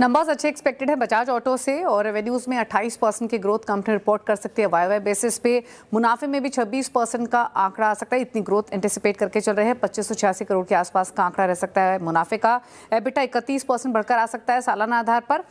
Numbers अच्छे expected है Bajaj auto से और रेवेन्यूज में 28% की ग्रोथ कंपनी रिपोर्ट कर सकती है वाई बेसिस पे। मुनाफे में भी 26% का आंकड़ा आ सकता है, इतनी ग्रोथ एंटिसिपेट करके चल रहे हैं। 2586 करोड़ के आसपास का आंकड़ा रह सकता है मुनाफे का। एबिटा 31% बढ़कर आ सकता है सालाना आधार पर।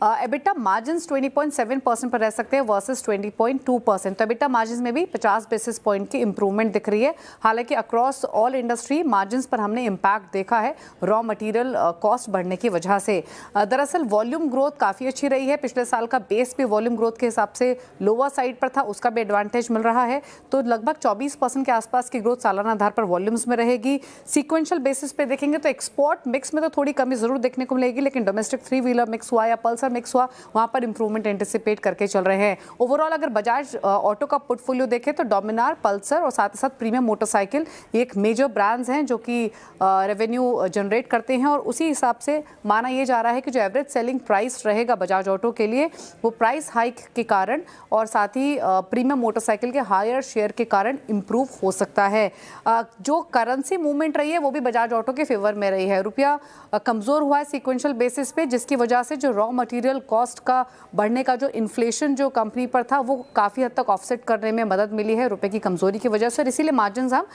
एबिटा मार्जिन्स 20.7% पर रह सकते हैं वर्सेस 20.2%। तो एबिटा मार्जिन्स में भी 50 बेसिस पॉइंट की इंप्रूवमेंट दिख रही है। हालांकि अक्रॉस ऑल इंडस्ट्री मार्जिन्स पर हमने इम्पैक्ट देखा है रॉ मटेरियल कॉस्ट बढ़ने की वजह से। दरअसल वॉल्यूम ग्रोथ काफ़ी अच्छी रही है। पिछले साल का बेस भी वॉल्यूम ग्रोथ के हिसाब से लोअर साइड पर था, उसका भी एडवांटेज मिल रहा है। तो लगभग 24% के आसपास की ग्रोथ सालाना आधार पर वॉल्यूम्स में रहेगी। सीक्वेंशियल बेसिस पे देखेंगे तो एक्सपोर्ट मिक्स में तो थोड़ी कमी जरूर देखने को मिलेगी, लेकिन डोमेस्टिक 3 व्हीलर मिक्स हुआ या पल्सर मिक्स हुआ, वहां पर इंप्रूवमेंट एंटिसिपेट करके चल रहे हैं। ओवरऑल अगर बजाज ऑटो का पोर्टफोलियो देखें तो डोमिनार, पल्सर और साथ ही साथ प्रीमियम मोटरसाइकिल ये एक मेजर ब्रांड्स हैं जो कि रेवेन्यू जनरेट करते हैं। और उसी हिसाब से माना यह जा रहा है कि जो एवरेज सेलिंग प्राइस रहेगा बजाज ऑटो के लिए वो प्राइस हाइक के कारण और साथ ही प्रीमियम मोटरसाइकिल के हायर शेयर के कारण इंप्रूव हो सकता है। जो करेंसी मूवमेंट रही है वो भी बजाज ऑटो के फेवर में रही है। रुपया कमजोर हुआ है सीक्वेंशियल बेसिस पे, जिसकी वजह से जो रॉ मटेरियल कॉस्ट का बढ़ने का जो इन्फ्लेशन जो कंपनी पर था वो काफ़ी हद तक ऑफसेट करने में मदद मिली है रुपए की कमजोरी की वजह से। इसीलिए मार्जिन हम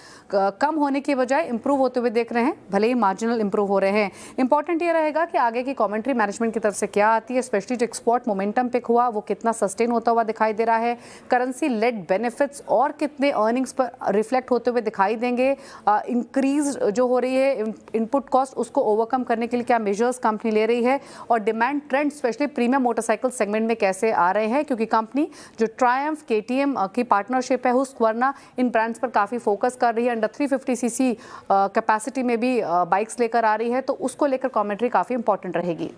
कम होने की बजाय इंप्रूव होते हुए देख रहे हैं, भले ही मार्जिनल इंप्रूव हो रहे हैं। इंपॉर्टेंट ये रहेगा कि आगे की कमेंट्री मैनेजमेंट की तरफ से क्या आती है, स्पेशली जो एक्सपोर्ट मोमेंटम पिक हुआ वो कितना सस्टेन होता हुआ दिखाई दे रहा है। करेंसी लेड बेनिफिट्स और कितने अर्निंग्स पर रिफ्लेक्ट होते हुए दिखाई देंगे। इंक्रीज जो हो रही है इनपुट कॉस्ट, उसको ओवरकम करने के लिए क्या मेजर्स कंपनी ले रही है, और demand trend specially premium motorcycle segment में कैसे आ रहे हैं, क्योंकि कंपनी जो ट्रायम्फ केटीएम की पार्टनरशिप है हुस्क्वर्ना इन ब्रांड्स पर काफ़ी फोकस कर रही है। अंडर 350 सीसी कैपेसिटी में भी बाइक्स लेकर आ रही है, तो उसको लेकर कमेंट्री काफ़ी इंपॉर्टेंट रहेगी।